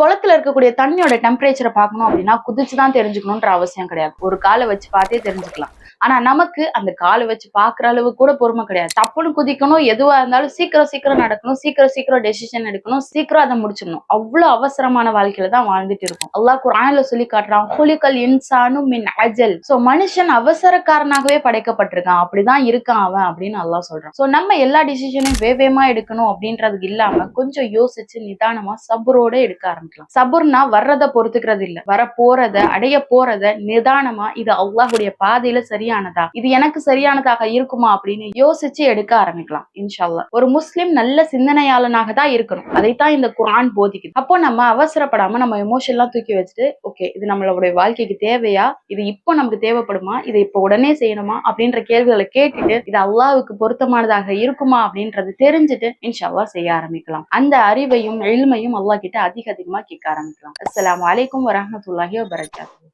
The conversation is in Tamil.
குளத்துல இருக்கக்கூடிய தண்ணியோட டெம்பரேச்சரை பார்க்கணும் அப்படின்னா குதிச்சுதான் தெரிஞ்சுக்கணும்ன்ற அவசியம் கிடையாது. ஒரு காலை வச்சு பார்த்தே தெரிஞ்சுக்கலாம். ஆனா நமக்கு அந்த காலை வச்சு பாக்குற அளவு கூட பொறுமை கிடையாது. தப்புன்னு குதிக்கணும், எதுவா இருந்தாலும் சீக்கிரம் சீக்கிரம் நடக்கணும், சீக்கிரம் சீக்கிரம் டெசிஷன் எடுக்கணும், சீக்கிரம் அதை முடிச்சிடணும். அவ்வளவு அவசரமான வாழ்க்கையில தான் வாழ்ந்துட்டு இருக்கும். அல்லாஹ் குர்ஆன்ல சொல்லி காட்டுறான், "குலிகல் இன்சானு மின் அஜல்." சோ மனுஷன் அவசரக்காரனாகவே படைக்கப்பட்டிருக்கான், அப்படிதான் இருக்கான் அவன் அப்படின்னு அல்லாஹ் சொல்றான். சோ நம்ம எல்லா டிசிஷனையும் வேகமா எடுக்கணும் அப்படின்றதுக்கு இல்லாம கொஞ்சம் யோசிச்சு நிதானமா சபுரோட எடுக்க ஆரம்பிக்கலாம். சபுர்னா வர்றதை பொறுத்துக்கிறது இல்ல, வர போறத அடைய போறத நிதானமா இது அல்லாஹ்வுடைய பாதையில சரியானதா, இது எனக்கு சரியானதாக இருக்குமா அப்படின்னு யோசிச்சு எடுக்க ஆரம்பிக்கலாம். இன்ஷா அல்லாஹ் ஒரு முஸ்லிம் நல்ல சிந்தனையாளனாக தான் இருக்கணும். அதைத்தான் இந்த குர்ஆன் போதிக்குது. அப்போ நம்ம அவசரப்படாம நம்ம எமோஷன் எல்லாம் தூக்கி வச்சுட்டு, ஓகே இது நம்மளுடைய வாழ்க்கைக்கு தேவையா, இது இப்போ நமக்கு தேவைப்படுமா, இதை இப்போ உடனே செய்யணுமா அப்படின்ற கேள்விகளை கேட்டுட்டு இது அல்லாஹ்வுக்கு பொருத்தமானதாக இருக்குமா அப்படின்றது தெரிஞ்சுட்டு இன்ஷா அல்லாஹ் செய்ய ஆரம்பிக்கலாம். அந்த அறிவையும் இல்மையும் அல்லாஹ் கிட்ட அதிகமா கேட்க ஆரம்பிக்கலாம். அஸ்ஸலாமு அலைக்கும் வரஹ்மத்துல்லாஹி வபரகாத்துஹு.